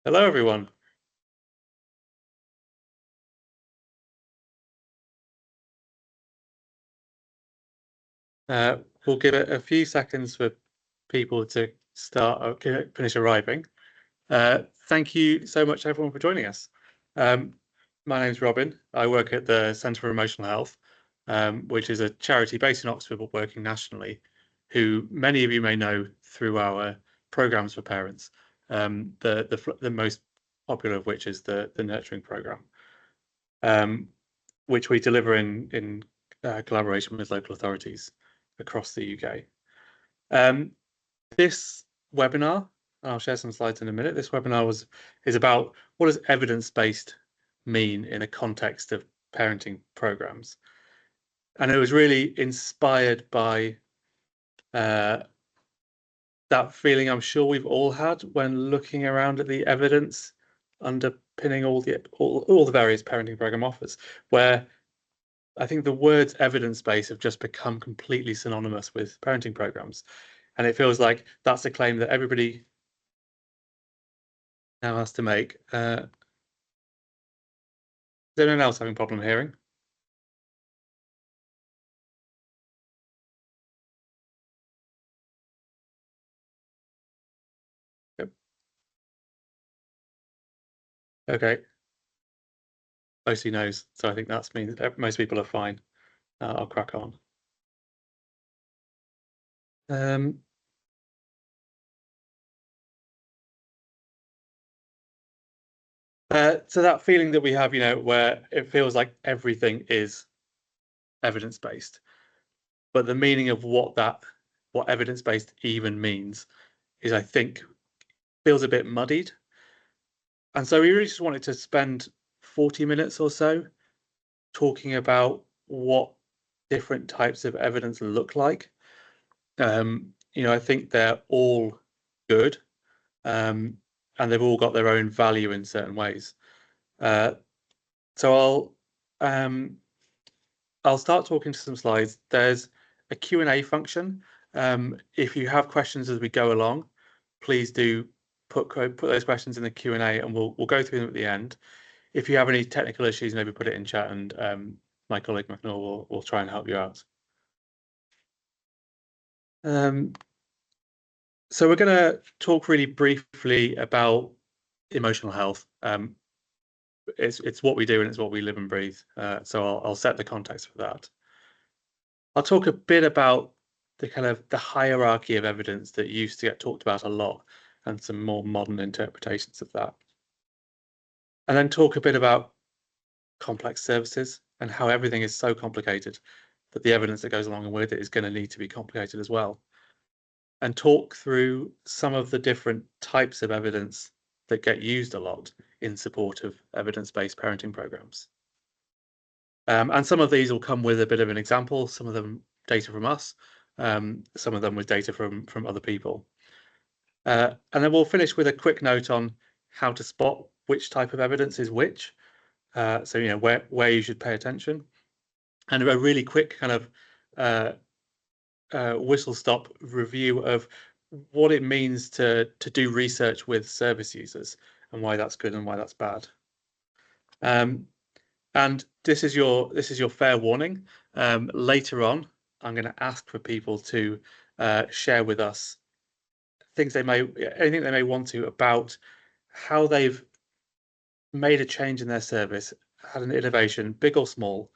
Hello, everyone. We'll give it a few seconds for people to finish arriving. Thank you so much, everyone, for joining us. My name's Robin. I work at the Centre for Emotional Health, which is a charity based in Oxford but working nationally, who many of you may know through our programs for parents. The most popular of which is the Nurturing Programme, which we deliver in collaboration with local authorities across the UK. This webinar, I'll share some slides in a minute. This webinar is about what does evidence-based mean in a context of parenting programs, and it was really inspired by that feeling I'm sure we've all had when looking around at the evidence underpinning all the various parenting program offers, where I think the words evidence-based have just become completely synonymous with parenting programs. And it feels like that's a claim that everybody now has to make. Is anyone else having a problem hearing? Yep. Okay. Mostly knows. So I think that means most people are fine. I'll crack on. Um, so that feeling that we have, where it feels like everything is evidence-based, but the meaning of what evidence-based even means is, I think, feels a bit muddied. And so we really just wanted to spend 40 minutes or so talking about what different types of evidence look like. I think they're all good, and they've all got their own value in certain ways. So I'll start talking to some slides. There's a Q&A function. If you have questions as we go along, please do put those questions in the Q&A, and we'll go through them at the end. If you have any technical issues, maybe put it in chat, and my colleague McNor will try and help you out. So we're going to talk really briefly about emotional health. It's what we do and it's what we live and breathe. So I'll set the context for that. I'll talk a bit about the hierarchy of evidence that used to get talked about a lot and some more modern interpretations of that. And then talk a bit about complex services and how everything is so complicated that the evidence that goes along with it is going to need to be complicated as well. And talk through some of the different types of evidence that get used a lot in support of evidence-based parenting programs. And some of these will come with a bit of an example, some of them data from us, some of them with data from other people. And then we'll finish with a quick note on how to spot which type of evidence is which. So, where you should pay attention. And a really quick kind of whistle-stop review of what it means to do research with service users and why that's good and why that's bad. And this is your fair warning. Later on, I'm going to ask for people to share with us anything they may want to about how they've made a change in their service, had an innovation, big or small,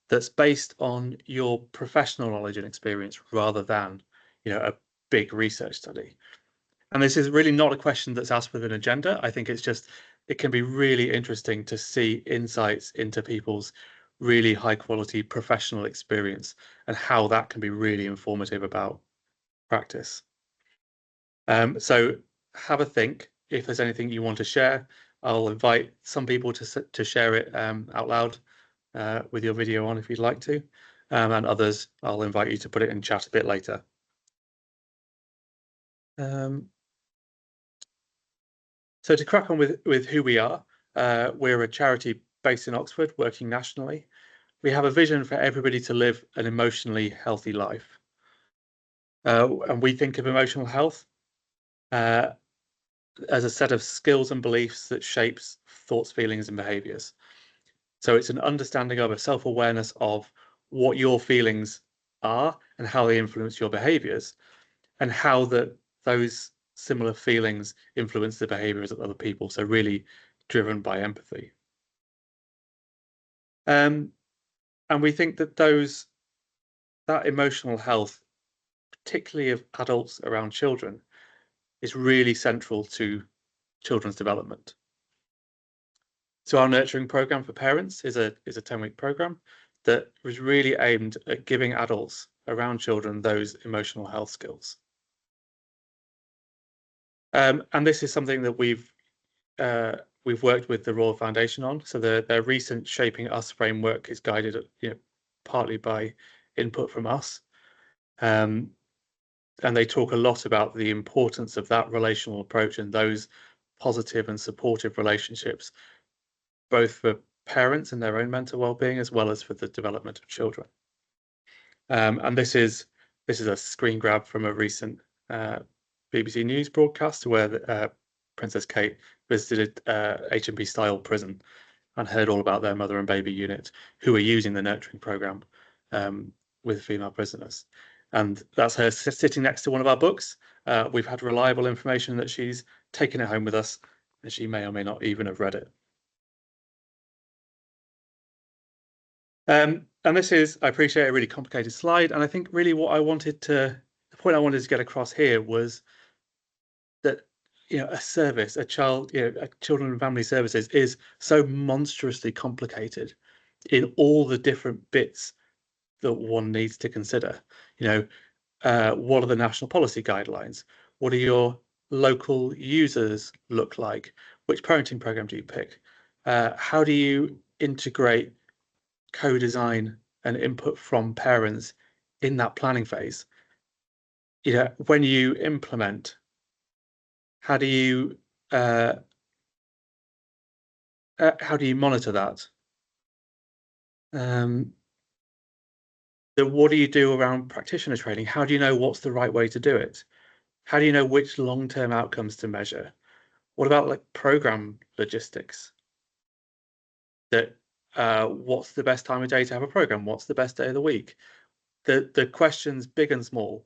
that's based on your professional knowledge and experience rather than, a big research study. And this is really not a question that's asked with an agenda. I think it can be really interesting to see insights into people's really high quality professional experience and how that can be really informative about practice. So have a think. If there's anything you want to share, I'll invite some people to share it out loud with your video on if you'd like to, and others I'll invite you to put it in chat a bit later. So to crack on with who we are, we're a charity based in Oxford, working nationally. We have a vision for everybody to live an emotionally healthy life. And we think of emotional health as a set of skills and beliefs that shapes thoughts, feelings, and behaviors. So it's an understanding of a self-awareness of what your feelings are and how they influence your behaviors, and how those similar feelings influence the behaviors of other people. So really driven by empathy. And we think that that emotional health, particularly of adults around children, is really central to children's development. So our nurturing program for parents is a 10-week program that was really aimed at giving adults around children those emotional health skills. And this is something that we've worked with the Royal Foundation on. So their recent Shaping Us framework is guided, partly by input from us. And they talk a lot about the importance of that relational approach and those positive and supportive relationships, both for parents and their own mental well-being, as well as for the development of children. And this is a screen grab from a recent BBC News broadcast where Princess Kate visited HMP Style Prison and heard all about their mother and baby unit who are using the nurturing program with female prisoners. And that's her sitting next to one of our books. We've had reliable information that she's taken it home with us, and she may or may not even have read it. And this is, I appreciate, a really complicated slide. And I think really the point I wanted to get across here was that, a service, a children and family services is so monstrously complicated in all the different bits that one needs to consider. What are the national policy guidelines? What do your local users look like? Which parenting program do you pick? How do you integrate co-design and input from parents in that planning phase? When you implement, how do you monitor that? What do you do around practitioner training? How do you know what's the right way to do it? How do you know which long-term outcomes to measure? What about like program logistics? What's the best time of day to have a program? What's the best day of the week? The questions, big and small,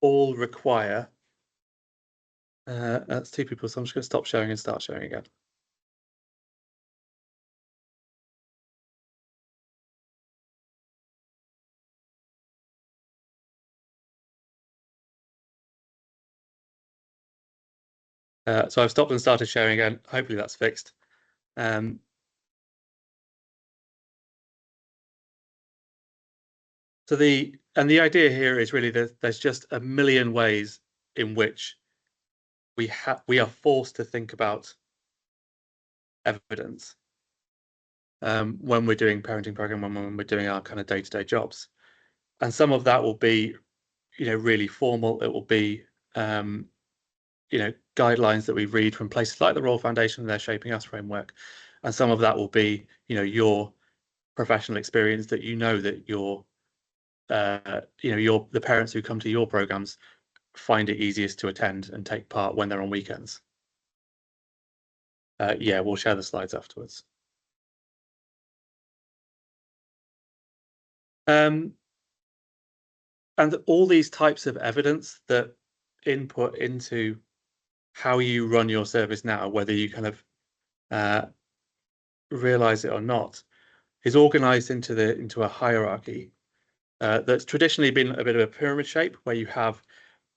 all require. That's two people, so I'm just going to stop sharing and start sharing again. So I've stopped and started sharing again. Hopefully that's fixed. So the idea here is really that there's just a million ways in which we are forced to think about evidence when we're doing parenting program, when we're doing our kind of day-to-day jobs. And some of that will be, really formal. It will be, guidelines that we read from places like the Royal Foundation and their Shaping Us framework. And some of that will be, your professional experience that that the parents who come to your programs find it easiest to attend and take part when they're on weekends. Yeah, we'll share the slides afterwards. And all these types of evidence that input into how you run your service now, whether you kind of realize it or not, is organized into a hierarchy that's traditionally been a bit of a pyramid shape, where you have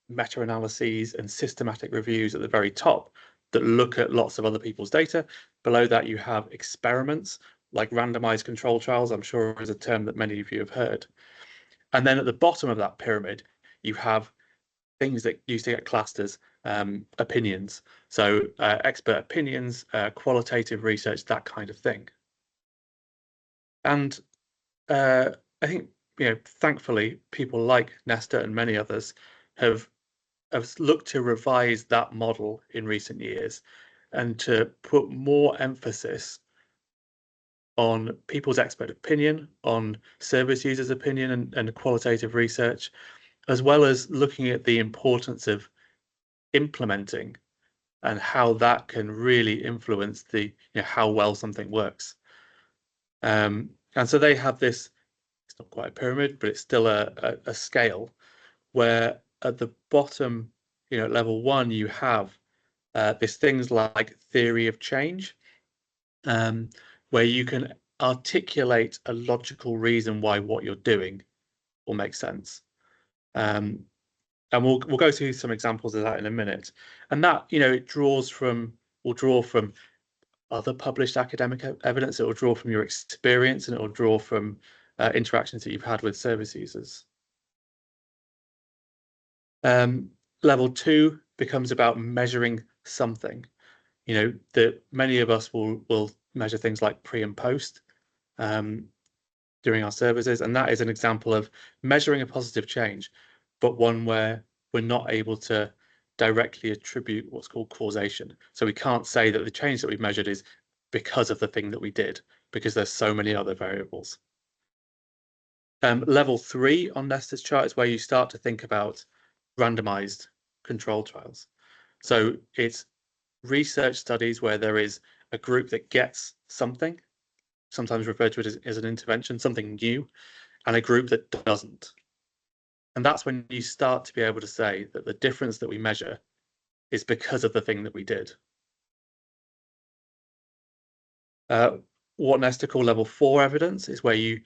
meta-analyses and systematic reviews at the very top that look at lots of other people's data. Below that, you have experiments like randomized control trials, I'm sure is a term that many of you have heard. And then at the bottom of that pyramid, you have things that used to get classed as opinions. So expert opinions, qualitative research, that kind of thing. And I think, thankfully, people like Nesta and many others have looked to revise that model in recent years and to put more emphasis on people's expert opinion, on service users' opinion and qualitative research, as well as looking at the importance of implementing and how that can really influence how well something works. And so they have this, it's not quite a pyramid, but it's still a scale where at the bottom, level 1, you have there's things like theory of change, where you can articulate a logical reason why what you're doing will make sense. And we'll go through some examples of that in a minute. And that, it will draw from other published academic evidence, it will draw from your experience, and it will draw from interactions that you've had with service users. Level 2 becomes about measuring something. That many of us will measure things like pre and post during our services, and that is an example of measuring a positive change, but one where we're not able to directly attribute what's called causation. So we can't say that the change that we've measured is because of the thing that we did, because there's so many other variables. Level 3 on Nestor's chart is where you start to think about randomized control trials. So it's research studies where there is a group that gets something, sometimes referred to it as an intervention, something new, and a group that doesn't. And that's when you start to be able to say that the difference that we measure is because of the thing that we did. What Nestor call level 4 evidence is where you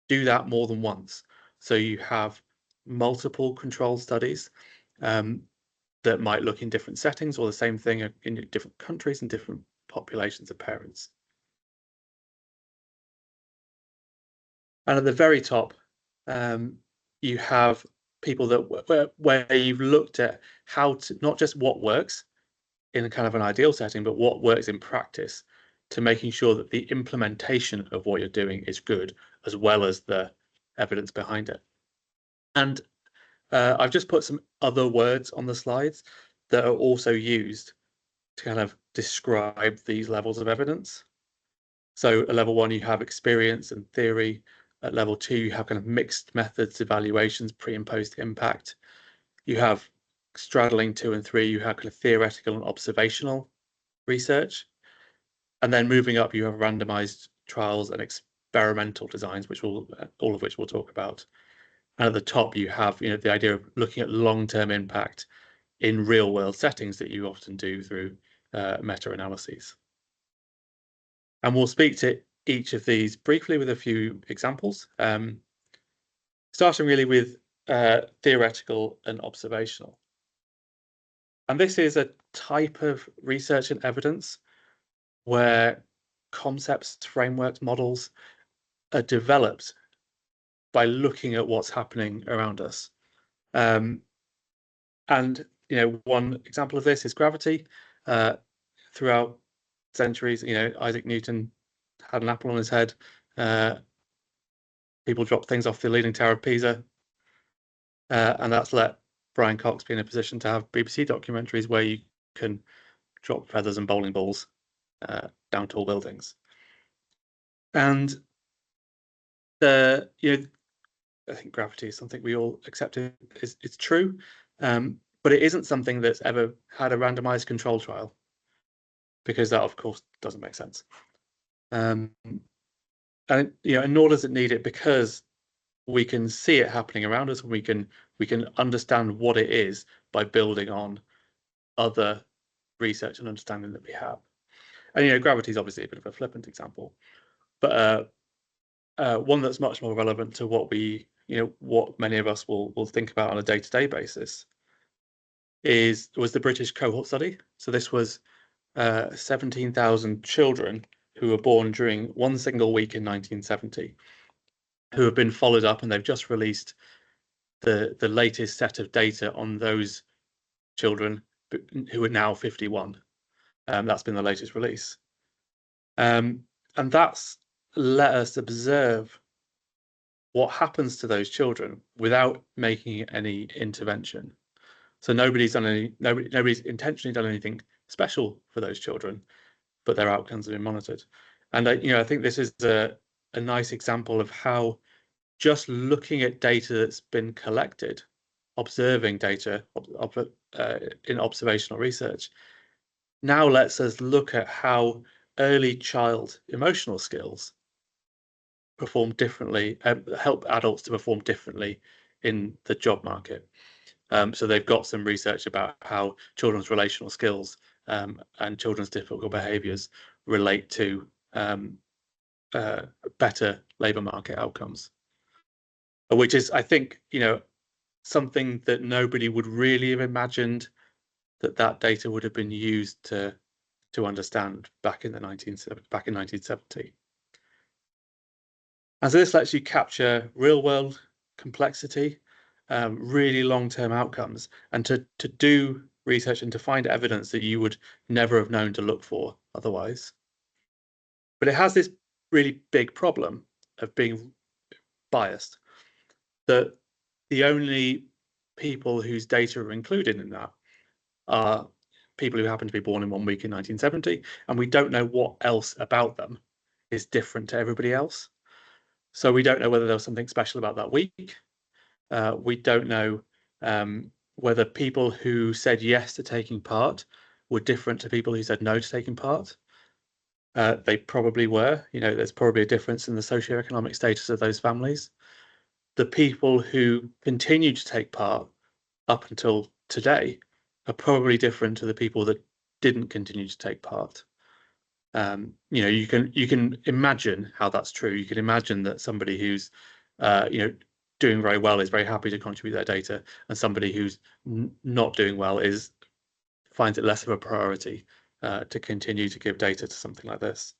do that more than once. So you have multiple control studies that might look in different settings, or the same thing in different countries and different populations of parents. And at the very top, you have people that where you've looked at how to, not just what works in a kind of an ideal setting, but what works in practice, to making sure that the implementation of what you're doing is good, as well as the evidence behind it. And I've just put some other words on the slides that are also used to kind of describe these levels of evidence. So at level 1, you have experience and theory. At level 2, you have kind of mixed methods evaluations, pre and post impact. You have straddling 2 and 3, you have kind of theoretical and observational research. And then moving up, you have randomized trials and experimental designs, which all of which we'll talk about. And at the top, you have the idea of looking at long-term impact in real-world settings that you often do through meta-analyses. And we'll speak to each of these briefly with a few examples, starting really with theoretical and observational. And this is a type of research and evidence where concepts, frameworks, models are developed by looking at what's happening around us. And one example of this is gravity. Throughout centuries, Isaac Newton had an apple on his head. People dropped things off the Leaning Tower of Pisa, and that's let Brian Cox be in a position to have BBC documentaries where you can drop feathers and bowling balls down tall buildings. And I think gravity is something we all accept it's true, but it isn't something that's ever had a randomized control trial, because that, of course, doesn't make sense. And nor does it need it, because we can see it happening around us, and we can understand what it is by building on other research and understanding that we have. And gravity is obviously a bit of a flippant example, but one that's much more relevant to what what many of us will think about on a day-to-day basis was the British cohort study. So this was 17,000 children who were born during one single week in 1970, who have been followed up, and they've just released the latest set of data on those children who are now 51. That's been the latest release. And that's let us observe what happens to those children without making any intervention. So nobody's intentionally done anything special for those children, but their outcomes have been monitored. And I think this is a nice example of how just looking at data that's been collected, observing data in observational research, now lets us look at how early child emotional skills perform differently, help adults to perform differently in the job market. So they've got some research about how children's relational skills and children's difficult behaviours relate to better labour market outcomes, which is, I think, something that nobody would really have imagined that data would have been used to understand back in 1970. And so this lets you capture real world complexity, really long-term outcomes, and to do research and to find evidence that you would never have known to look for otherwise. But it has this really big problem of being biased, that the only people whose data are included in that are people who happen to be born in one week in 1970, and we don't know what else about them is different to everybody else. So we don't know whether there was something special about that week. We don't know whether people who said yes to taking part were different to people who said no to taking part. They probably were. There's probably a difference in the socioeconomic status of those families. The people who continued to take part up until today are probably different to the people that didn't continue to take part. You can imagine how that's true. You can imagine that somebody who's doing very well is very happy to contribute their data, and somebody who's not doing well finds it less of a priority to continue to give data to something like this.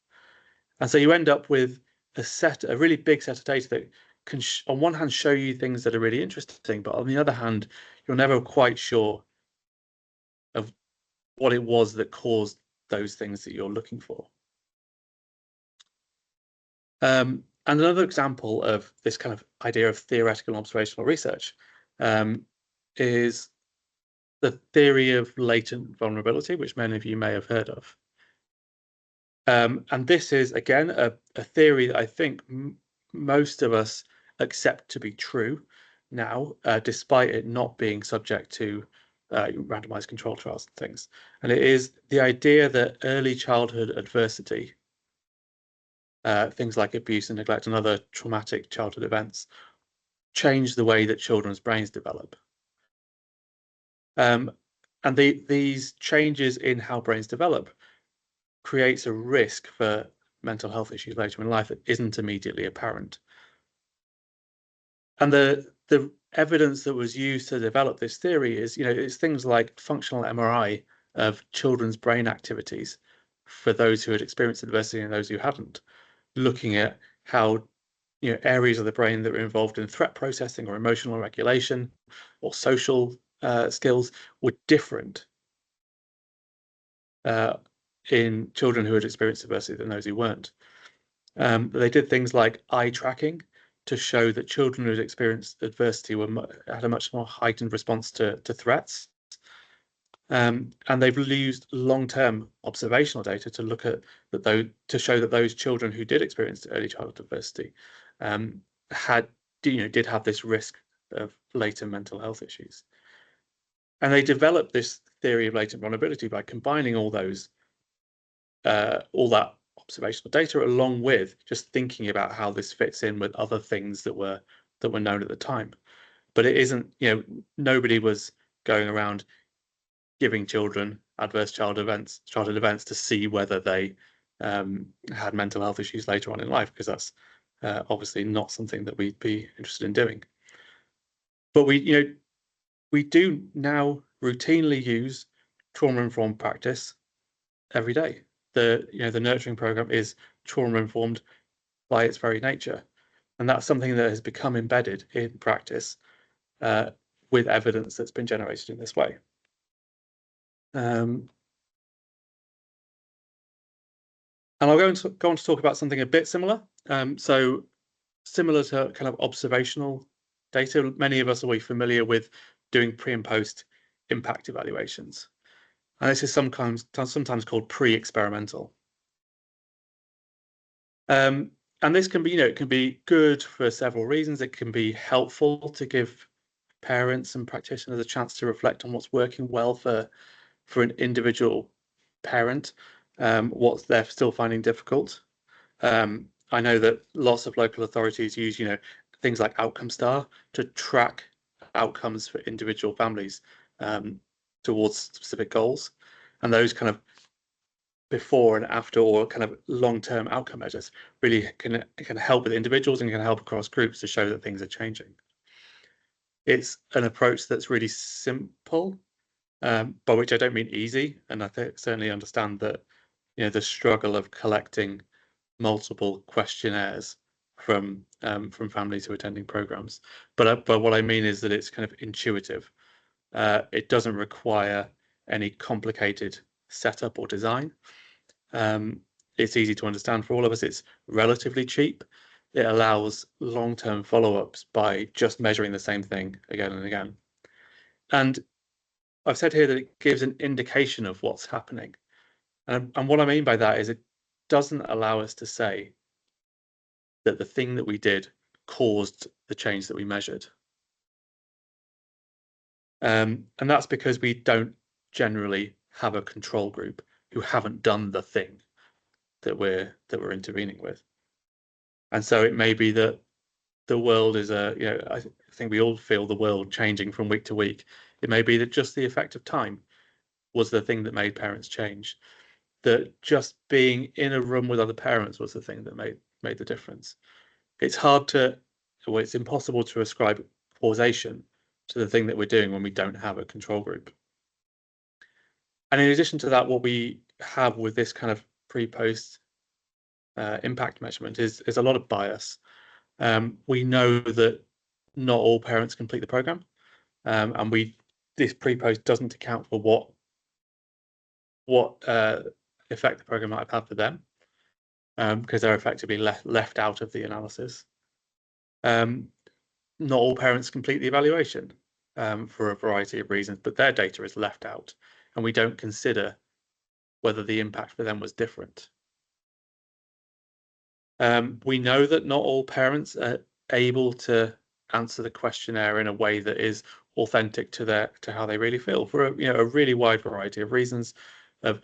And so you end up with a really big set of data that can, on one hand, show you things that are really interesting, but on the other hand, you're never quite sure of what it was that caused those things that you're looking for. And another example of this kind of idea of theoretical and observational research is the theory of latent vulnerability, which many of you may have heard of. And this is, again, a theory that I think most of us accept to be true now, despite it not being subject to randomized control trials and things. And it is the idea that early childhood adversity, things like abuse and neglect and other traumatic childhood events, change the way that children's brains develop. And these changes in how brains develop creates a risk for mental health issues later in life that isn't immediately apparent. And the evidence that was used to develop this theory is, it's things like functional MRI of children's brain activities for those who had experienced adversity and those who hadn't, looking at how areas of the brain that were involved in threat processing or emotional regulation or social skills were different in children who had experienced adversity than those who weren't. They did things like eye tracking to show that children who had experienced adversity had a much more heightened response to threats. And they've used long-term observational data to look at to show that those children who did experience early childhood adversity did have this risk of later mental health issues. And they developed this theory of latent vulnerability by combining all that observational data along with just thinking about how this fits in with other things that were known at the time. But it isn't, nobody was going around giving children adverse childhood events to see whether they had mental health issues later on in life, because that's obviously not something that we'd be interested in doing. But we do now routinely use trauma-informed practice every day. The nurturing program is trauma-informed by its very nature, and that's something that has become embedded in practice with evidence that's been generated in this way. And I'll go on to talk about something a bit similar. So similar to kind of observational data, many of us will be familiar with doing pre and post impact evaluations. And this is sometimes called pre-experimental. And this can be, it can be good for several reasons. It can be helpful to give parents and practitioners a chance to reflect on what's working well for an individual parent what they're still finding difficult. I know that lots of local authorities use, things like Outcome Star to track outcomes for individual families towards specific goals, and those kind of before and after, or kind of long-term outcome measures, really can help with individuals and can help across groups to show that things are changing. It's an approach that's really simple, by which I don't mean easy, and I certainly understand that the struggle of collecting multiple questionnaires from families who are attending programs. But what I mean is that it's kind of intuitive. It doesn't require any complicated setup or design. It's easy to understand for all of us. It's relatively cheap. It allows long-term follow-ups by just measuring the same thing again and again. And I've said here that it gives an indication of what's happening. And what I mean by that is it doesn't allow us to say that the thing that we did caused the change that we measured. And that's because we don't generally have a control group who haven't done the thing that we're intervening with. And so it may be that the world is I think we all feel the world changing from week to week. It may be that just the effect of time was the thing that made parents change. That just being in a room with other parents was the thing that made the difference. It's it's impossible to ascribe causation to the thing that we're doing when we don't have a control group. And in addition to that, what we have with this kind of pre-post impact measurement is a lot of bias. We know that not all parents complete the program, and this pre-post doesn't account for what effect the program might have had for them, because they're effectively left out of the analysis. Not all parents complete the evaluation for a variety of reasons, but their data is left out, and we don't consider whether the impact for them was different. We know that not all parents are able to answer the questionnaire in a way that is authentic to how they really feel, for a really wide variety of reasons, of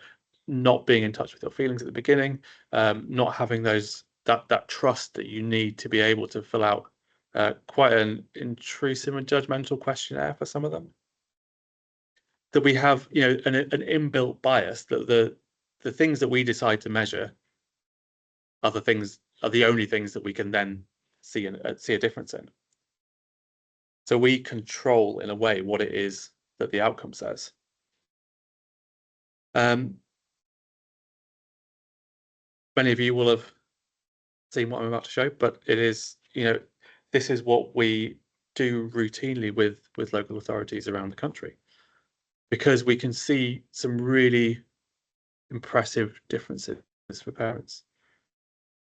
not being in touch with your feelings at the beginning, not having that trust that you need to be able to fill out quite an intrusive and judgmental questionnaire for some of them. That we have an inbuilt bias that the things that we decide to measure are the only things that we can then see a difference in. So we control, in a way, what it is that the outcome says. Many of you will have seen what I'm about to show, but it is, this is what we do routinely with local authorities around the country, because we can see some really impressive differences for parents.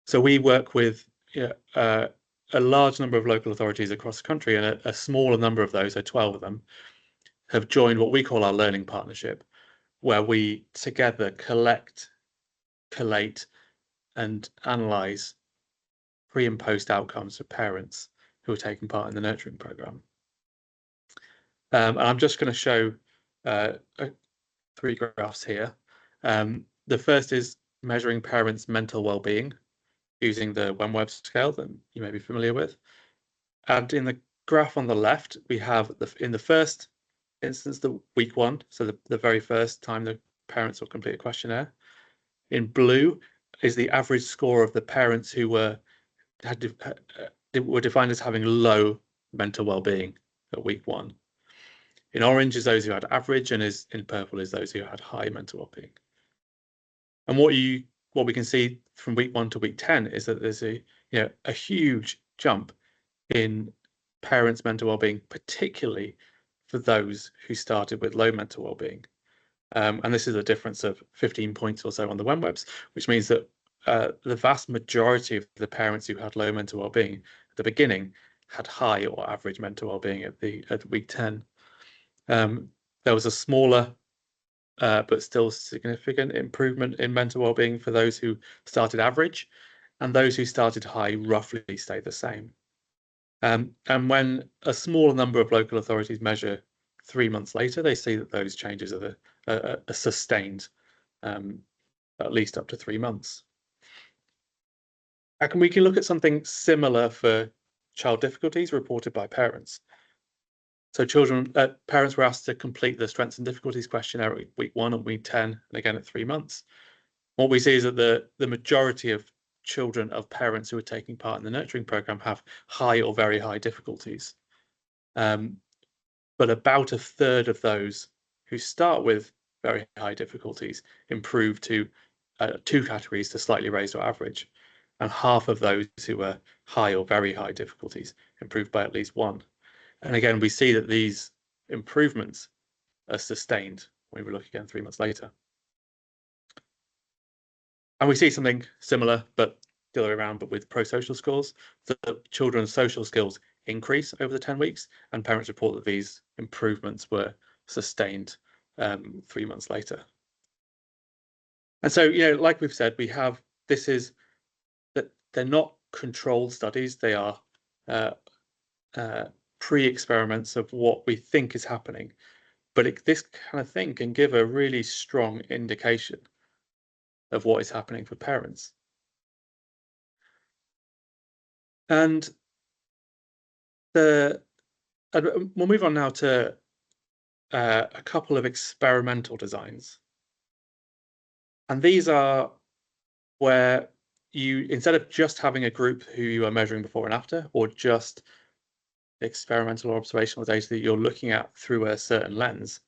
So we work with a large number of local authorities across the country, and a smaller number of those, so 12 of them, have joined what we call our learning partnership, where we together collect, collate, and analyse pre and post outcomes for parents who are taking part in the nurturing programme. And I'm just going to show 3 graphs here. The first is measuring parents' mental well-being using the Web scale that you may be familiar with. And in the graph on the left, we have in the first instance, the week 1, so the very first time the parents will complete a questionnaire. In blue is the average score of the parents who were defined as having low mental well-being at week 1. In orange is those who had average, and in purple is those who had high mental well-being. And what we can see from week 1 to week 10 is that there's a huge jump in parents' mental well-being, particularly for those who started with low mental well-being. And this is a difference of 15 points or so on the WEMWebs, which means that the vast majority of the parents who had low mental well-being at the beginning had high or average mental well-being at week 10. There was a smaller but still significant improvement in mental well-being for those who started average, and those who started high roughly stayed the same. And when a smaller number of local authorities measure 3 months later, they see that those changes are sustained at least up to 3 months. We can look at something similar for child difficulties reported by parents. So parents were asked to complete the strengths and difficulties questionnaire at week 1 and week 10, and again at 3 months. What we see is that the majority of children of parents who are taking part in the nurturing program have high or very high difficulties. But about a third of those who start with very high difficulties improve to 2 categories to slightly raised or average, and half of those who are high or very high difficulties improve by at least 1. And again, we see that these improvements are sustained when we look again 3 months later. And we see something similar, but the other way around, but with pro-social scores. The children's social skills increase over the 10 weeks, and parents report that these improvements were sustained 3 months later. And so, like we've said, that they're not controlled studies. They are pre-experiments of what we think is happening. But this kind of thing can give a really strong indication of what is happening for parents. And we'll move on now to a couple of experimental designs. And these are where instead of just having a group who you are measuring before and after, or just experimental or observational data that you're looking at through a certain lens,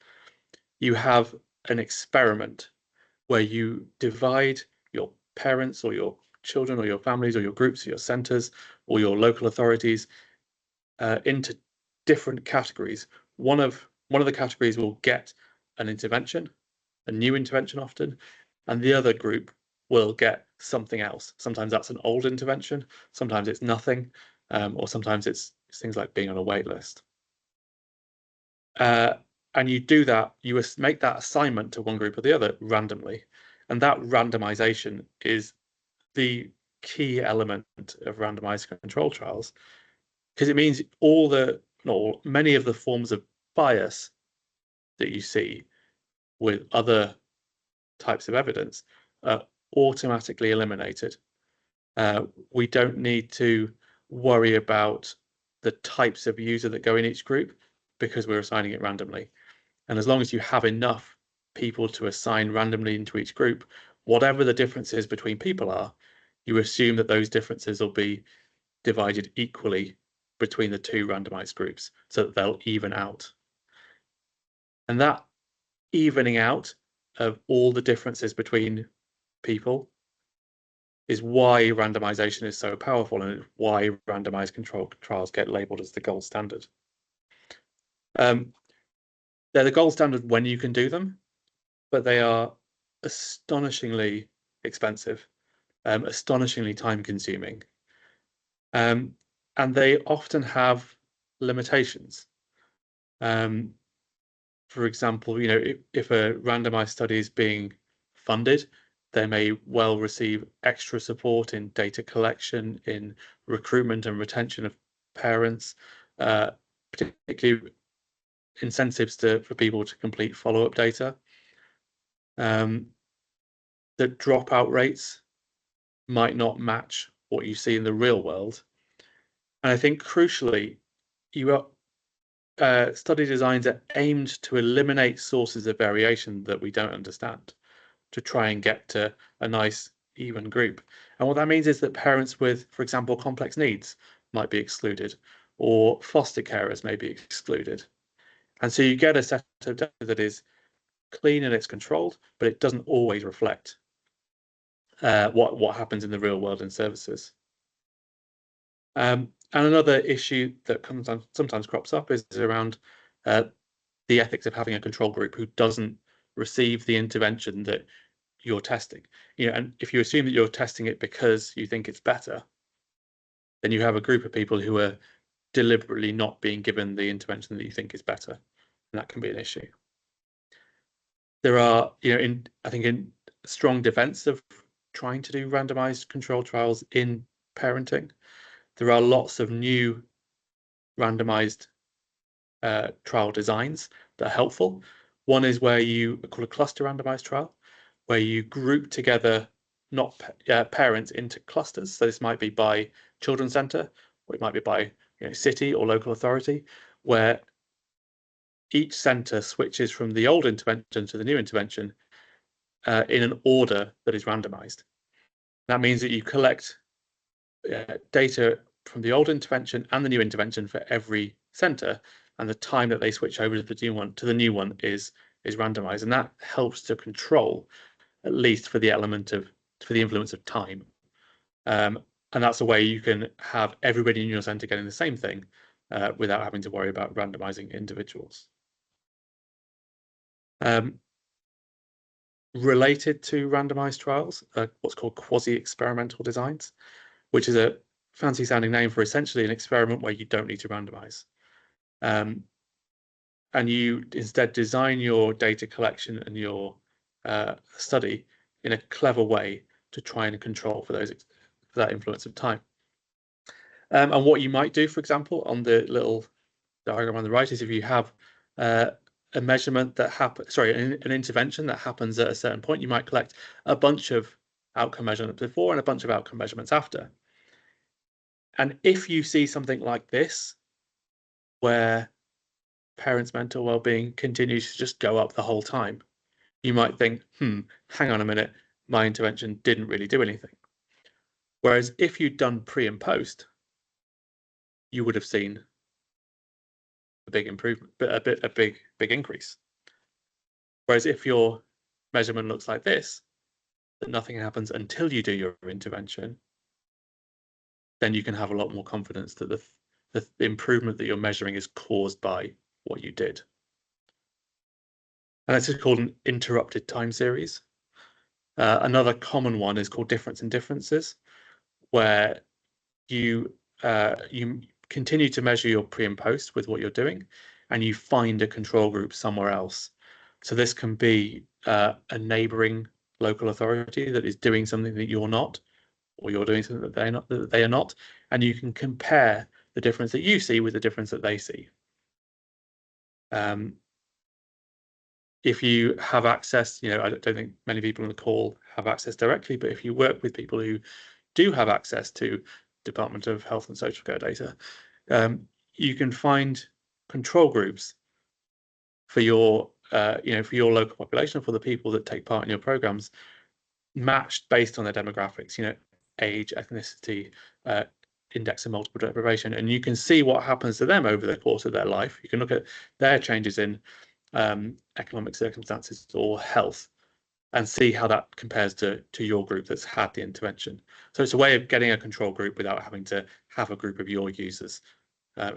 you have an experiment where you divide your parents or your children or your families or your groups or your centers or your local authorities into different categories. One of the categories will get an intervention, a new intervention often, and the other group will get something else. Sometimes that's an old intervention, sometimes it's nothing, or sometimes it's things like being on a wait list. And you do that, you make that assignment to one group or the other randomly. And that randomization is the key element of randomized control trials, because it means many of the forms of bias that you see with other types of evidence are automatically eliminated. We don't need to worry about the types of user that go in each group because we're assigning it randomly. And as long as you have enough people to assign randomly into each group, whatever the differences between people are, you assume that those differences will be divided equally between the 2 randomized groups so that they'll even out. And that evening out of all the differences between people is why randomization is so powerful, and why randomized controlled trials get labeled as the gold standard. They're the gold standard when you can do them, but they are astonishingly expensive, astonishingly time consuming. And they often have limitations. For example, if a randomized study is being funded, they may well receive extra support in data collection, in recruitment and retention of parents, particularly incentives for people to complete follow-up data. The dropout rates might not match what you see in the real world. And I think crucially, study designs are aimed to eliminate sources of variation that we don't understand, to try and get to a nice even group. And what that means is that parents with, for example, complex needs might be excluded, or foster carers may be excluded. And so you get a set of data that is clean and it's controlled, but it doesn't always reflect what happens in the real world in services. And another issue that sometimes crops up is around the ethics of having a control group who doesn't receive the intervention that you're testing. And if you assume that you're testing it because you think it's better, then you have a group of people who are deliberately not being given the intervention that you think is better, and that can be an issue. There are, I think, in strong defense of trying to do randomized control trials in parenting, there are lots of new randomized trial designs that are helpful. One is where you call a cluster randomized trial, where you group together not parents into clusters. So this might be by children's centre, or it might be by city or local authority, where each centre switches from the old intervention to the new intervention in an order that is randomized. That means that you collect data from the old intervention and the new intervention for every centre, and the time that they switch over to the new one is randomized, and that helps to control, at least for the influence of time. And that's a way you can have everybody in your centre getting the same thing without having to worry about randomizing individuals. Related to randomized trials, what's called quasi-experimental designs, which is a fancy sounding name for essentially an experiment where you don't need to randomize. And you instead design your data collection and your study in a clever way to try and control for that influence of time. And what you might do, for example, on the little diagram on the right, is if you have a measurement that happens, an intervention that happens at a certain point, you might collect a bunch of outcome measurements before and a bunch of outcome measurements after. And if you see something like this, where parents' mental well-being continues to just go up the whole time, you might think, hang on a minute, my intervention didn't really do anything. Whereas if you'd done pre and post, you would have seen a big improvement, but a big increase. Whereas if your measurement looks like this, that nothing happens until you do your intervention, then you can have a lot more confidence that the improvement that you're measuring is caused by what you did. And that's called an interrupted time series. Another common one is called difference in differences, where you continue to measure your pre and post with what you're doing, and you find a control group somewhere else. So this can be a neighboring local authority that is doing something that you're not, or you're doing something that they are not, and you can compare the difference that you see with the difference that they see. If you have access, I don't think many people on the call have access directly, but if you work with people who do have access to Department of Health and Social Care data, you can find control groups for your local population, for the people that take part in your programs, matched based on their demographics, age, ethnicity, index of multiple deprivation, and you can see what happens to them over the course of their life. You can look at their changes in economic circumstances or health and see how that compares to your group that's had the intervention. So it's a way of getting a control group without having to have a group of your users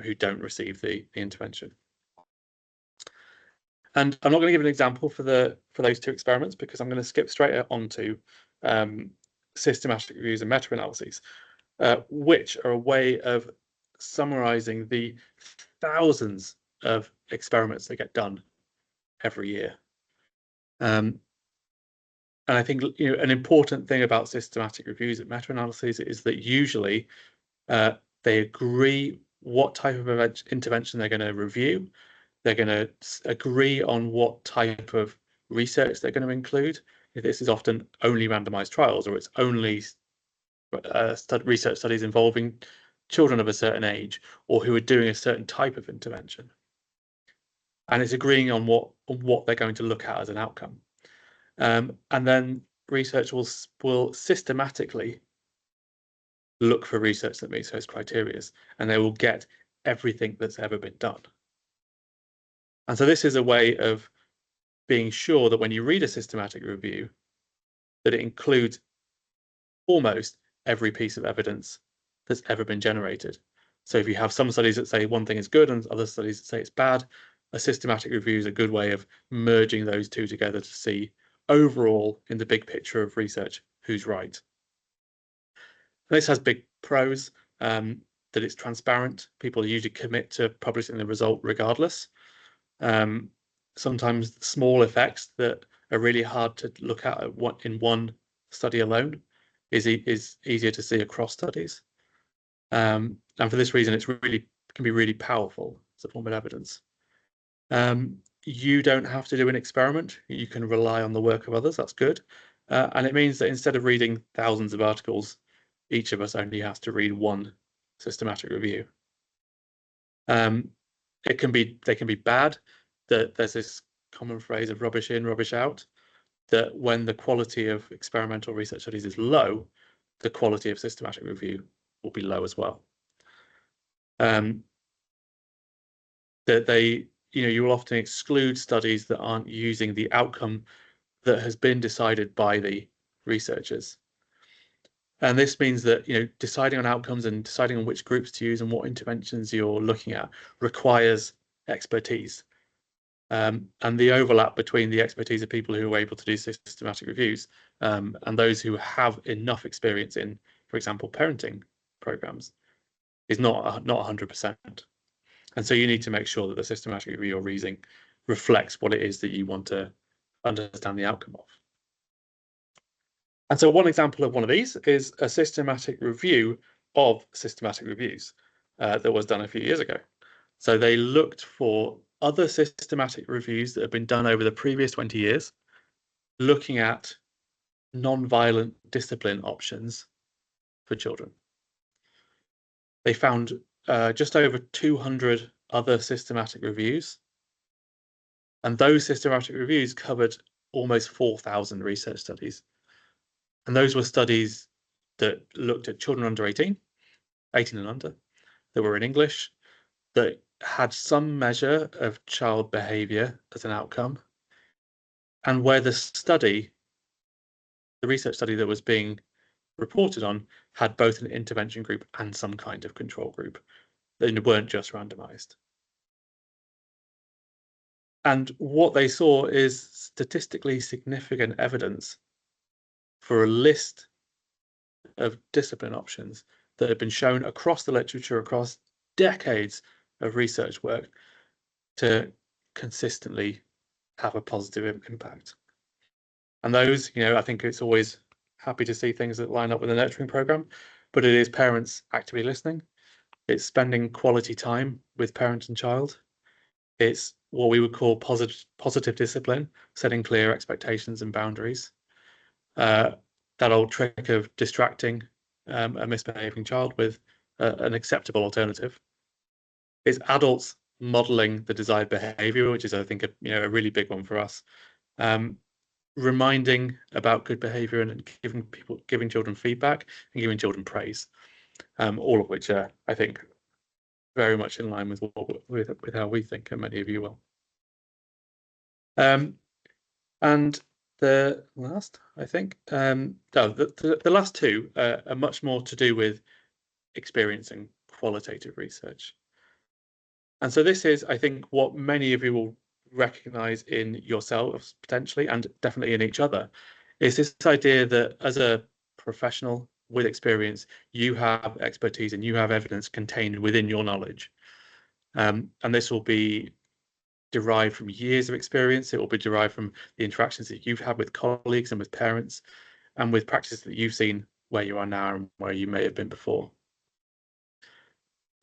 who don't receive the intervention. And I'm not going to give an example for those two experiments, because I'm going to skip straight on to systematic reviews and meta-analyses, which are a way of summarizing the thousands of experiments that get done every year. And I think an important thing about systematic reviews and meta-analyses is that usually they agree what type of intervention they're going to review. They're going to agree on what type of research they're going to include. This is often only randomized trials, or it's only research studies involving children of a certain age or who are doing a certain type of intervention. And it's agreeing on what they're going to look at as an outcome. And then research will systematically look for research that meets those criteria, and they will get everything that's ever been done. And so this is a way of being sure that when you read a systematic review, that it includes almost every piece of evidence that's ever been generated. So if you have some studies that say one thing is good and other studies that say it's bad, a systematic review is a good way of merging those two together to see overall, in the big picture of research, who's right. And this has big pros, that it's transparent. People usually commit to publishing the result regardless. Sometimes small effects that are really hard to look at in one study alone is easier to see across studies. And for this reason, can be really powerful as a form of evidence. you don't have to do an experiment. You can rely on the work of others. That's good. And it means that instead of reading thousands of articles, each of us only has to read one systematic review. They can be bad. There's this common phrase of rubbish in, rubbish out, that when the quality of experimental research studies is low, the quality of systematic review will be low as well. That you will often exclude studies that aren't using the outcome that has been decided by the researchers. And this means that, deciding on outcomes and deciding on which groups to use and what interventions you're looking at requires expertise. And the overlap between the expertise of people who are able to do systematic reviews and those who have enough experience in, for example, parenting programs is not 100%. And so you need to make sure that the systematic review you're reading reflects what it is that you want to understand the outcome of. And so one example of one of these is a systematic review of systematic reviews that was done a few years ago. So they looked for other systematic reviews that have been done over the previous 20 years, looking at non-violent discipline options for children. They found just over 200 other systematic reviews, and those systematic reviews covered almost 4,000 research studies. And those were studies that looked at children under 18 and under, that were in English, that had some measure of child behavior as an outcome, and where the research study that was being reported on had both an intervention group and some kind of control group. They weren't just randomized. And what they saw is statistically significant evidence for a list of discipline options that have been shown across the literature, across decades of research work, to consistently have a positive impact. And those, I think it's always happy to see things that line up with the nurturing program, but it is parents actively listening. It's spending quality time with parent and child. It's what we would call positive discipline, setting clear expectations and boundaries. That old trick of distracting a misbehaving child with an acceptable alternative. It's adults modeling the desired behavior, which is, I think, a really big one for us. Reminding about good behavior and giving children feedback and giving children praise, all of which are, I think, very much in line with how we think, and many of you will. And the last, I think, the last two are much more to do with experiencing qualitative research. And so this is, I think, what many of you will recognize in yourselves potentially, and definitely in each other, is this idea that as a professional with experience, you have expertise and you have evidence contained within your knowledge. And this will be derived from years of experience. It will be derived from the interactions that you've had with colleagues and with parents, and with practices that you've seen where you are now and where you may have been before.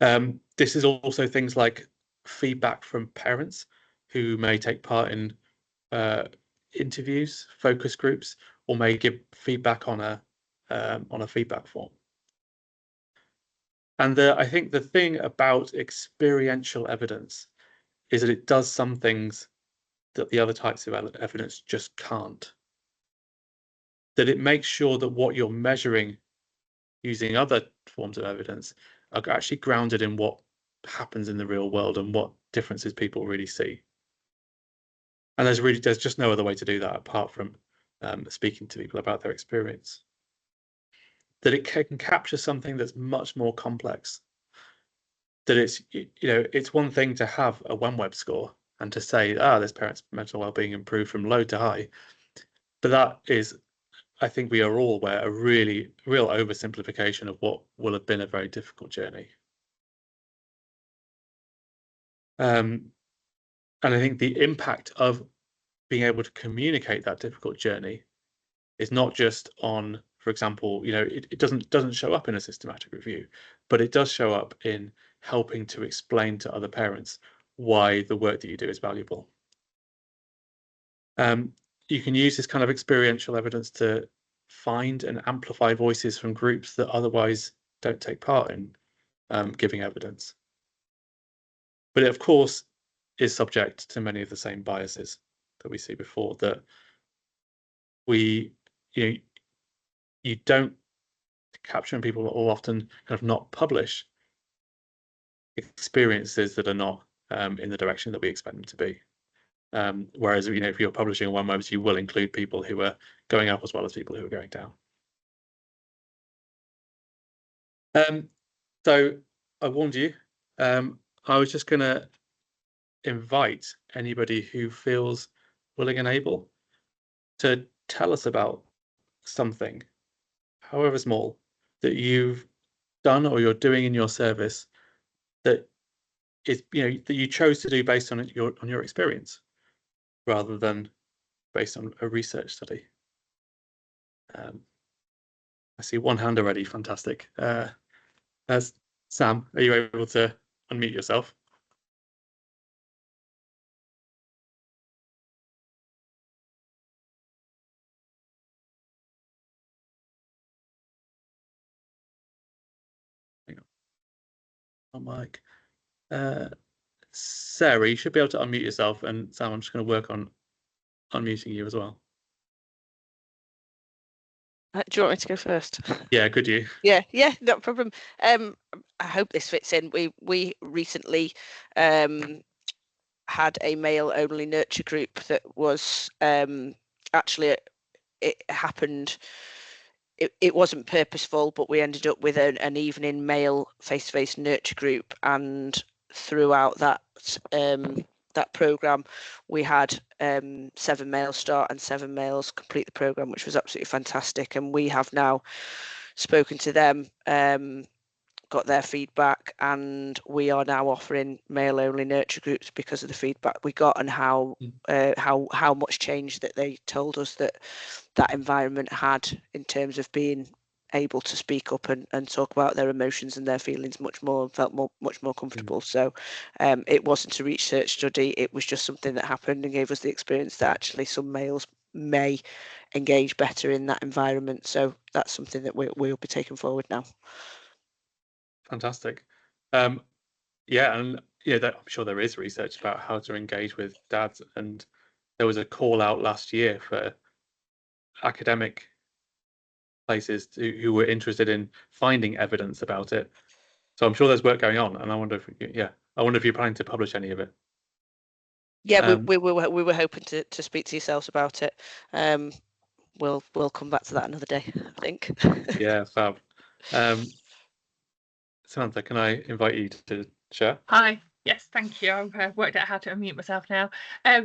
This is also things like feedback from parents who may take part in interviews, focus groups, or may give feedback on a feedback form. And I think the thing about experiential evidence is that it does some things that the other types of evidence just can't. That it makes sure that what you're measuring using other forms of evidence are actually grounded in what happens in the real world and what differences people really see. And there's just no other way to do that apart from speaking to people about their experience. That it can capture something that's much more complex. That it's one thing to have a OneWeb score and to say, this parent's mental well-being improved from low to high. But that is, I think we are all aware, a real oversimplification of what will have been a very difficult journey. And I think the impact of being able to communicate that difficult journey is not just on, for example, it doesn't show up in a systematic review, but it does show up in helping to explain to other parents why the work that you do is valuable. You can use this kind of experiential evidence to find and amplify voices from groups that otherwise don't take part in giving evidence. But it, of course, is subject to many of the same biases that we see before, that you don't capture, and people will often kind of not publish experiences that are not in the direction that we expect them to be. Whereas, if you're publishing on OneWebs, you will include people who are going up as well as people who are going down. So I warned you. I was just going to invite anybody who feels willing and able to tell us about something, however small, that you've done or you're doing in your service that is, that you chose to do based on your experience, rather than based on a research study. I see one hand already. Fantastic. Sam, are you able to unmute yourself? Hang on. Mic. Sarah, you should be able to unmute yourself, and Sam, I'm just going to work on unmuting you as well. Do you want me to go first? Yeah, could you? Yeah, no problem. I hope this fits in. We recently had a male-only nurture group that was actually, it happened. It wasn't purposeful, but we ended up with an evening male face-to-face nurture group, and throughout that program, we had 7 males start and 7 males complete the program, which was absolutely fantastic. And we have now spoken to them, got their feedback, and we are now offering male-only nurture groups because of the feedback we got, and how much change that they told us that environment had in terms of being able to speak up and talk about their emotions and their feelings much more, and felt much more comfortable. So it wasn't a research study, it was just something that happened and gave us the experience that actually some males may engage better in that environment. So that's something that we'll be taking forward now. Fantastic. Yeah, and I'm sure there is research about how to engage with dads, and there was a call out last year for academic places who were interested in finding evidence about it. So I'm sure there's work going on, and I wonder if you're planning to publish any of it. Yeah, we were hoping to speak to yourselves about it. We'll come back to that another day, I think. Yeah, fab. Samantha, can I invite you to share? Hi. Yes, thank you. I've worked out how to unmute myself now.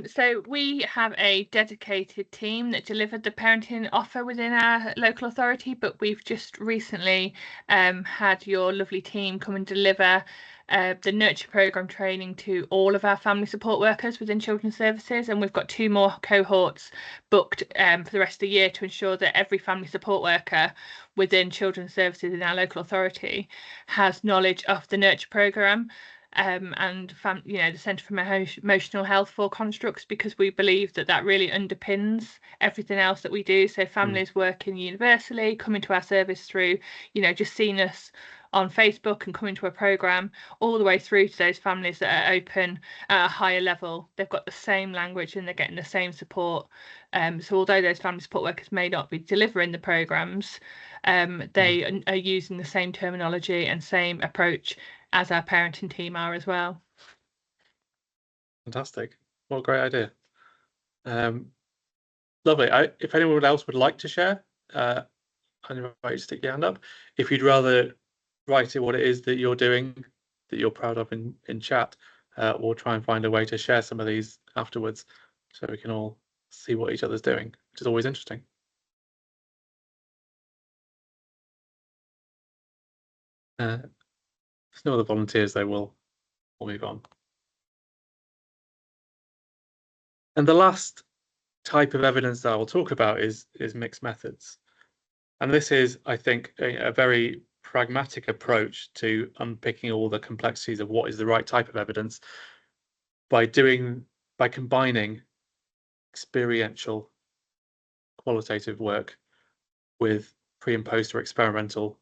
So we have a dedicated team that delivered the parenting offer within our local authority, but we've just recently had your lovely team come and deliver the nurture programme training to all of our family support workers within children's services, and we've got 2 more cohorts booked for the rest of the year to ensure that every family support worker within children's services in our local authority has knowledge of the nurture programme and the Centre for Emotional Health for Constructs, because we believe that really underpins everything else that we do. So families working universally, coming to our service through, just seeing us on Facebook and coming to a programme, all the way through to those families that are open at a higher level. They've got the same language and they're getting the same support. So although those family support workers may not be delivering the programmes, they are using the same terminology and same approach as our parenting team are as well. Fantastic. What a great idea. Lovely. If anyone else would like to share, I invite you to stick your hand up. If you'd rather write what it is that you're doing, that you're proud of in chat, we'll try and find a way to share some of these afterwards so we can all see what each other's doing, which is always interesting. If there's no other volunteers, they will move on. And the last type of evidence that I will talk about is mixed methods. And this is, I think, a very pragmatic approach to unpicking all the complexities of what is the right type of evidence by combining experiential qualitative work with pre and post or experimental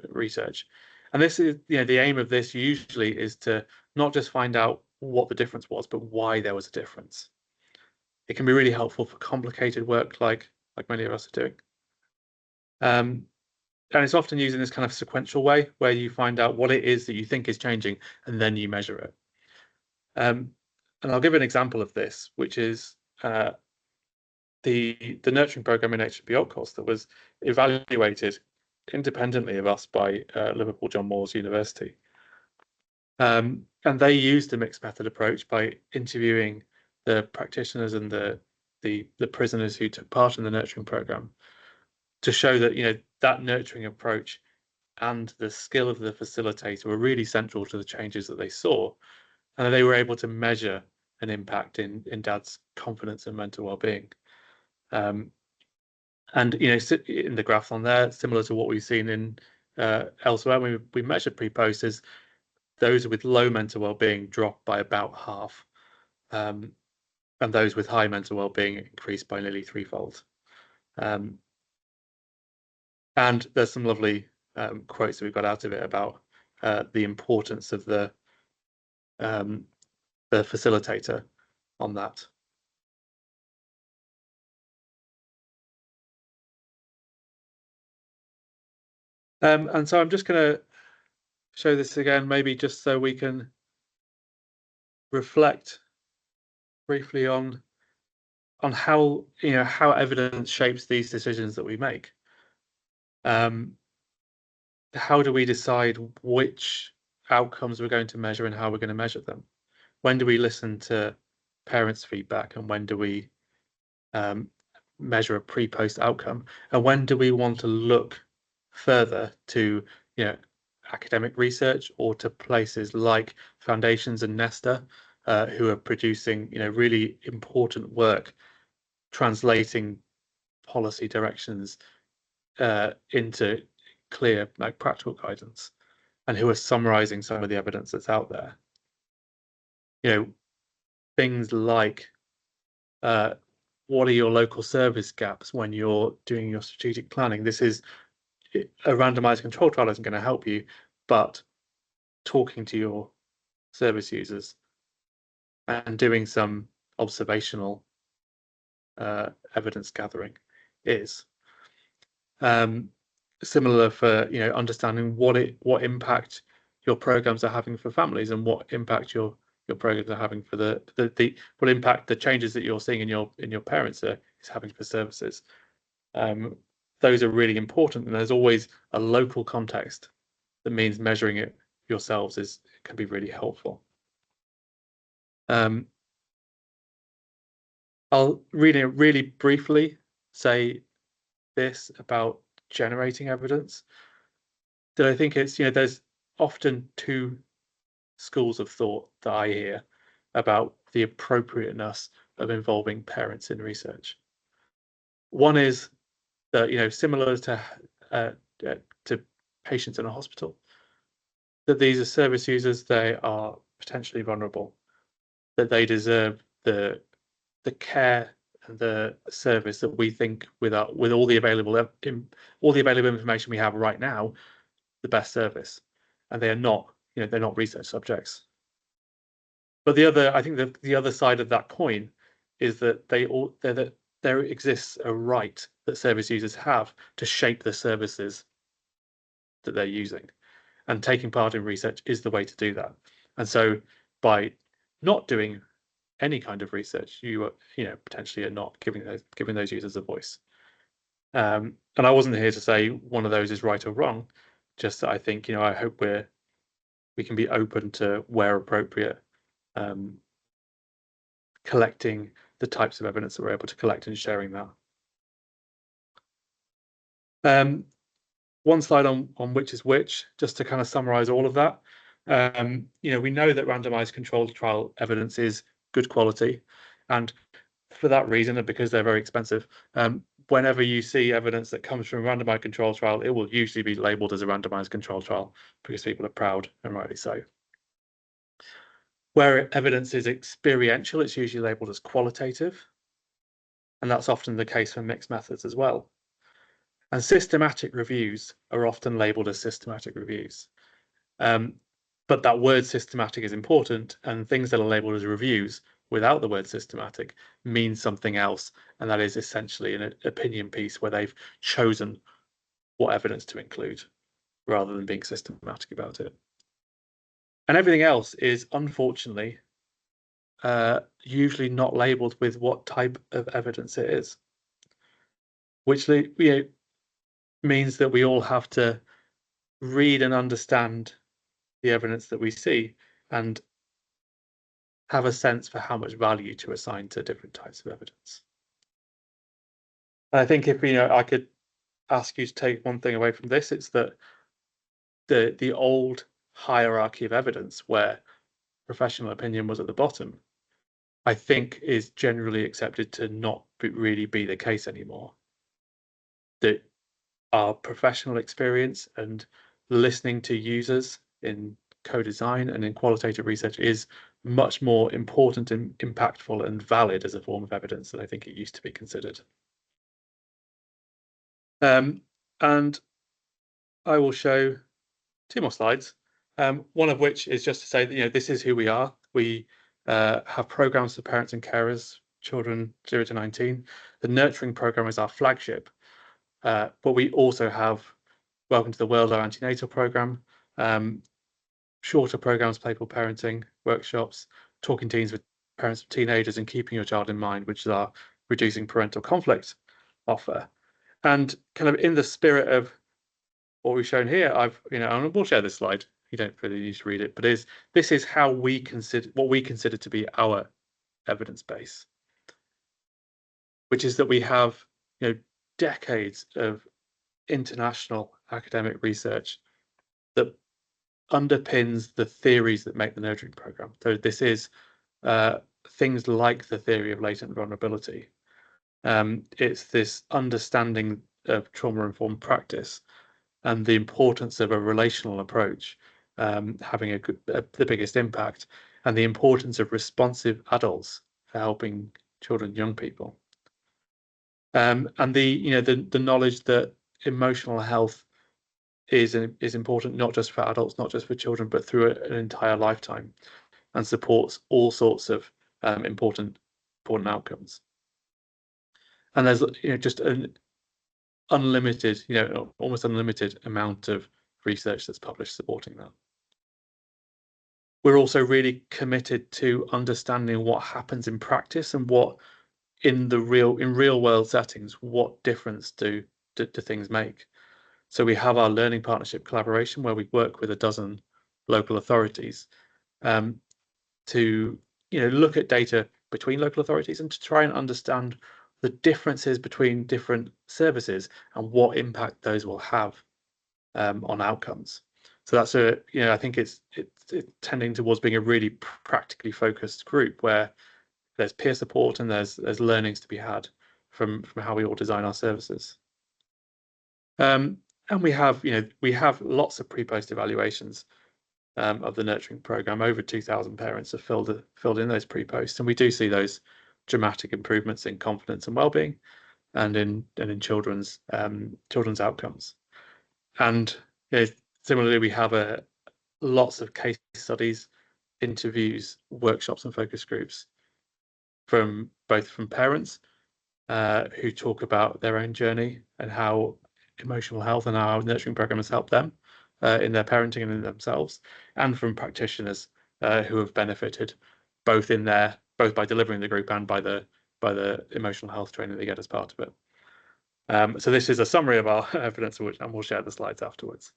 research. And this is, the aim of this usually is to not just find out what the difference was, but why there was a difference. It can be really helpful for complicated work like many of us are doing. And it's often used in this kind of sequential way where you find out what it is that you think is changing and then you measure it. And I'll give an example of this, which is the nurturing program in HMP Oldcross that was evaluated independently of us by Liverpool John Moores University. And they used a mixed method approach by interviewing the practitioners and the prisoners who took part in the nurturing program to show that that nurturing approach and the skill of the facilitator were really central to the changes that they saw, and they were able to measure an impact in Dad's confidence and mental well-being. And in the graph on there, similar to what we've seen in elsewhere, we measured pre-posters. Those with low mental well-being dropped by about half, and those with high mental well-being increased by nearly threefold. And there's some lovely quotes that we've got out of it about the importance of the facilitator on that. And so I'm just going to show this again, maybe just so we can reflect briefly on how how evidence shapes these decisions that we make. How do we decide which outcomes we're going to measure and how we're going to measure them? When do we listen to parents' feedback, and when do we measure a pre-post outcome, and when do we want to look further to academic research or to places like Foundations and Nesta, who are producing really important work translating policy directions into clear practical guidance, and who are summarizing some of the evidence that's out there. Things like what are your local service gaps when you're doing your strategic planning? This is a randomized control trial isn't going to help you, but talking to your service users and doing some observational evidence gathering is. Similar for understanding what impact your programs are having for families, and what impact your programs are having for what impact the changes that you're seeing in your parents is having for services. Those are really important, and there's always a local context that means measuring it yourselves can be really helpful. I'll really briefly say this about generating evidence, that I think it's there's often two schools of thought that I hear about the appropriateness of involving parents in research. One is that similar to patients in a hospital, that these are service users, they are potentially vulnerable, that they deserve the care and the service that we think with all the available information we have right now, the best service, and they are not they're not research subjects. But I think the other side of that coin is that there exists a right that service users have to shape the services that they're using, and taking part in research is the way to do that. And so by not doing any kind of research, you potentially are not giving those users a voice. And I wasn't here to say one of those is right or wrong, just that I think I hope we can be open to, where appropriate, collecting the types of evidence that we're able to collect and sharing that. One slide on which is which, just to kind of summarize all of that. We know that randomized controlled trial evidence is good quality, and for that reason, and because they're very expensive, whenever you see evidence that comes from a randomized controlled trial, it will usually be labeled as a randomized controlled trial, because people are proud, and rightly so. Where evidence is experiential, it's usually labeled as qualitative. and that's often the case for mixed methods as well. And systematic reviews are often labelled as systematic reviews. But that word systematic is important, and things that are labelled as reviews without the word systematic mean something else, and that is essentially an opinion piece where they've chosen what evidence to include rather than being systematic about it. And everything else is, unfortunately, usually not labelled with what type of evidence it is, which means that we all have to read and understand the evidence that we see and have a sense for how much value to assign to different types of evidence. And I think if I could ask you to take one thing away from this, it's that the old hierarchy of evidence where professional opinion was at the bottom, I think is generally accepted to not really be the case anymore. That our professional experience and listening to users in co-design and in qualitative research is much more important and impactful and valid as a form of evidence than I think it used to be considered. And I will show 2 more slides, one of which is just to say that this is who we are. We have programs for parents and carers, children 0 to 19. The nurturing program is our flagship, but we also have Welcome to the World, our antenatal program, shorter programs, playful parenting workshops, talking teens with parents of teenagers, and keeping your child in mind, which is our reducing parental conflict offer. And kind of in the spirit of what we've shown here, and we'll share this slide. You don't really need to read it, but this is how we consider what we consider to be our evidence base, which is that we have decades of international academic research that underpins the theories that make the nurturing program. So this is things like the theory of latent vulnerability. It's this understanding of trauma-informed practice and the importance of a relational approach having the biggest impact, and the importance of responsive adults for helping children and young people. And the knowledge that emotional health is important not just for adults, not just for children, but through an entire lifetime, and supports all sorts of important outcomes. And there's just an unlimited, almost unlimited amount of research that's published supporting that. We're also really committed to understanding what happens in practice and what in real world settings, what difference do things make. So we have our learning partnership collaboration where we work with 12 local authorities to look at data between local authorities and to try and understand the differences between different services and what impact those will have on outcomes. So that's I think it's tending towards being a really practically focused group where there's peer support and there's learnings to be had from how we all design our services. And we have lots of pre-post evaluations of the nurturing program. Over 2,000 parents have filled in those pre-posts, and we do see those dramatic improvements in confidence and well-being, and in children's outcomes. And similarly, we have lots of case studies, interviews, workshops, and focus groups from parents who talk about their own journey and how emotional health and our nurturing program has helped them in their parenting and in themselves, and from practitioners who have benefited both by delivering the group and by the emotional health training they get as part of it. So this is a summary of our evidence, and we'll share the slides afterwards.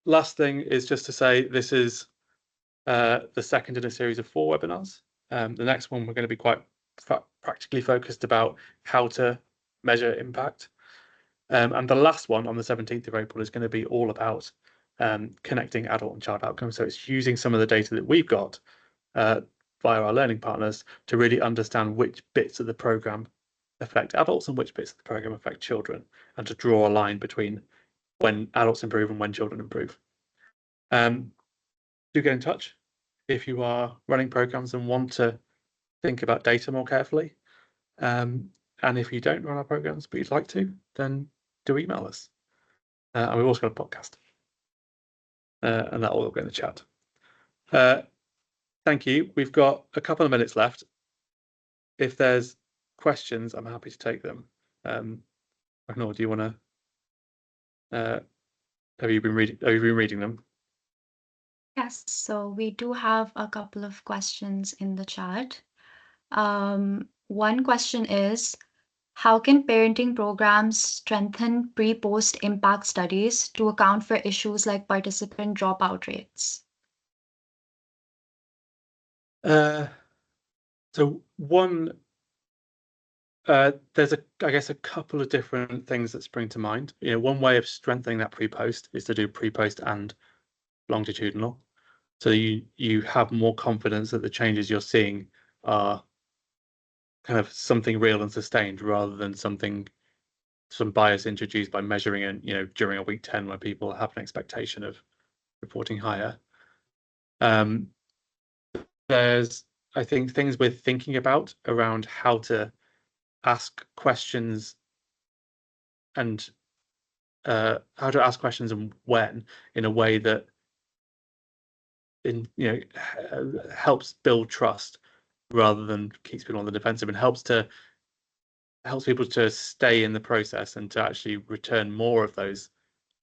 Last thing is just to say this is the second in a series of 4 webinars. The next one we're going to be quite practically focused about how to measure impact. And the last one on the 17th of April is going to be all about connecting adult and child outcomes. So it's using some of the data that we've got via our learning partners to really understand which bits of the program affect adults and which bits of the program affect children, and to draw a line between when adults improve and when children improve. Do get in touch if you are running programs and want to think about data more carefully. And if you don't run our programs but you'd like to, then do email us. And we've also got a podcast. And that will go in the chat. Thank you. We've got a couple of minutes left. If there's questions, I'm happy to take them. Ragnhild, do you want to? Have you been reading them? Yes, so we do have a couple of questions in the chat. One question is, how can parenting programs strengthen pre-post impact studies to account for issues like participant dropout rates? So one, there's I guess a couple of different things that spring to mind. One way of strengthening that pre-post is to do pre-post and longitudinal. So you have more confidence that the changes you're seeing are kind of something real and sustained, rather than some bias introduced by measuring it, during a week 10 where people have an expectation of reporting higher. There's, I think, things we're thinking about around how to ask questions and when, in a way that helps build trust rather than keeps people on the defensive, and helps people to stay in the process and to actually return more of those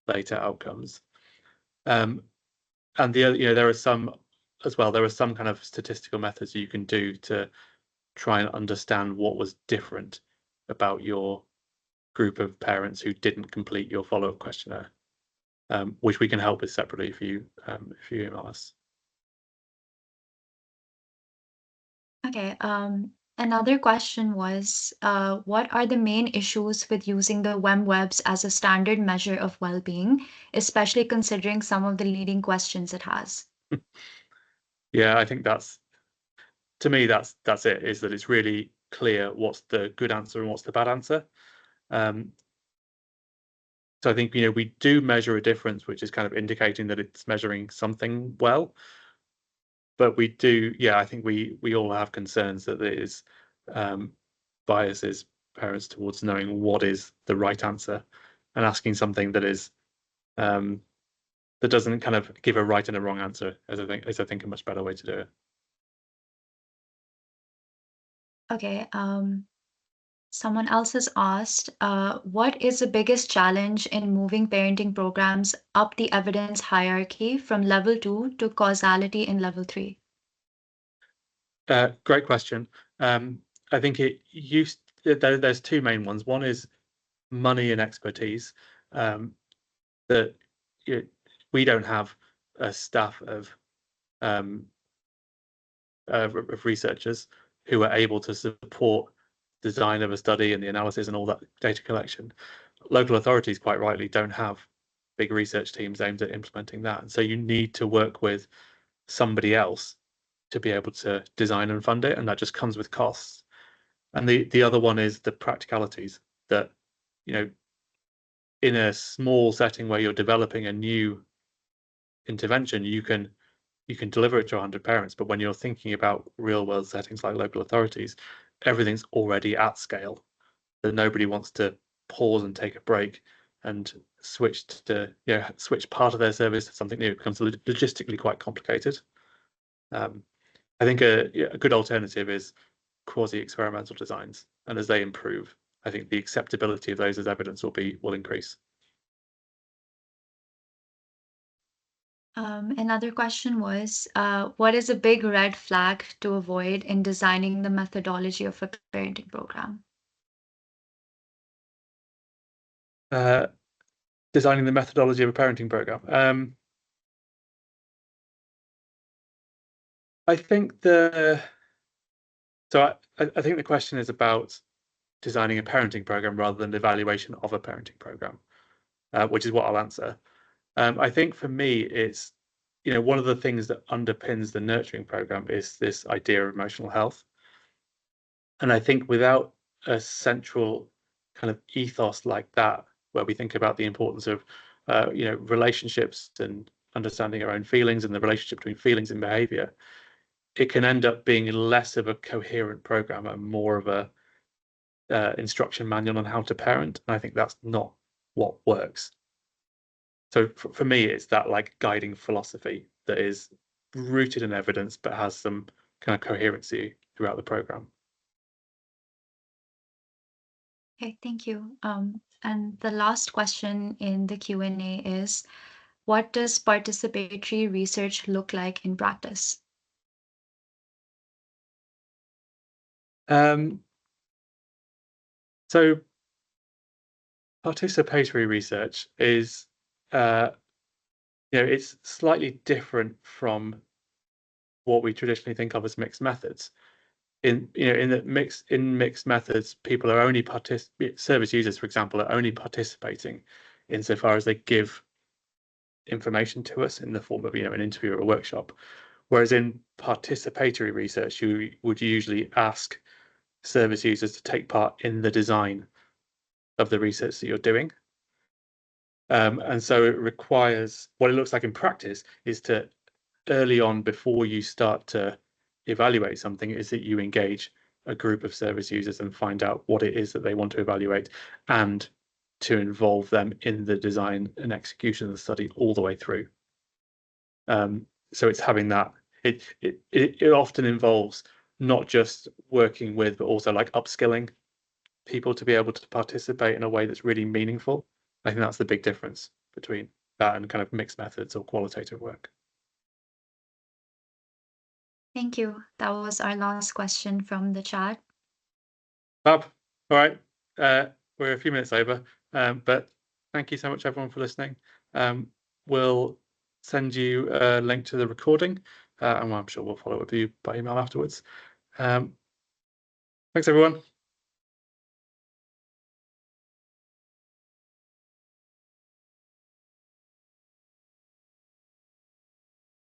later outcomes. And there are some as well. There are some kind of statistical methods you can do to try and understand what was different about your group of parents who didn't complete your follow-up questionnaire, which we can help with separately if you email us. Okay. Another question was, what are the main issues with using the WEMWebs as a standard measure of well-being, especially considering some of the leading questions it has? Yeah, I think to me that's it, is that it's really clear what's the good answer and what's the bad answer. So I think we do measure a difference, which is kind of indicating that it's measuring something well. But we do, I think we all have concerns that there is biases parents towards knowing what is the right answer, and asking something that is that doesn't kind of give a right and a wrong answer, is I think a much better way to do it. Okay. Someone else has asked, what is the biggest challenge in moving parenting programs up the evidence hierarchy from level 2 to causality in level 3? Great question. I think there's two main ones. One is money and expertise. That we don't have a staff of researchers who are able to support design of a study and the analysis and all that data collection. Local authorities, quite rightly, don't have big research teams aimed at implementing that, and so you need to work with somebody else to be able to design and fund it, and that just comes with costs. And the other one is the practicalities, that in a small setting where you're developing a new intervention, you can deliver it to 100 parents, but when you're thinking about real world settings like local authorities, everything's already at scale, that nobody wants to pause and take a break and switch part of their service to something new. It becomes logistically quite complicated. I think a good alternative is quasi-experimental designs, and as they improve, I think the acceptability of those as evidence will increase. Another question was, what is a big red flag to avoid in designing the methodology of a parenting program? Designing the methodology of a parenting program. I think I think the question is about designing a parenting program rather than the evaluation of a parenting program, which is what I'll answer. I think for me, it's one of the things that underpins the nurturing program is this idea of emotional health, and I think without a central kind of ethos like that, where we think about the importance of relationships and understanding our own feelings and the relationship between feelings and behavior, it can end up being less of a coherent program and more of a instruction manual on how to parent. And I think that's not what works. So for me, it's that like guiding philosophy that is rooted in evidence, but has some kind of coherency throughout the program. Okay, thank you. And the last question in the Q&A is, what does participatory research look like in practice? So participatory research is, it's slightly different from what we traditionally think of as mixed methods. In mixed methods, people are only service users, for example, are only participating insofar as they give information to us in the form of an interview or a workshop. Whereas in participatory research, you would usually ask service users to take part in the design of the research that you're doing. And so it requires, what it looks like in practice is to, early on, before you start to evaluate something, is that you engage a group of service users and find out what it is that they want to evaluate, and to involve them in the design and execution of the study all the way through. So it's having that, it often involves not just working with, but also like upskilling people to be able to participate in a way that's really meaningful. I think that's the big difference between that and kind of mixed methods or qualitative work. Thank you. That was our last question from the chat. Bob, all right. We're a few minutes over, but thank you so much, everyone, for listening. We'll send you a link to the recording, and I'm sure we'll follow up with you by email afterwards. Thanks, everyone.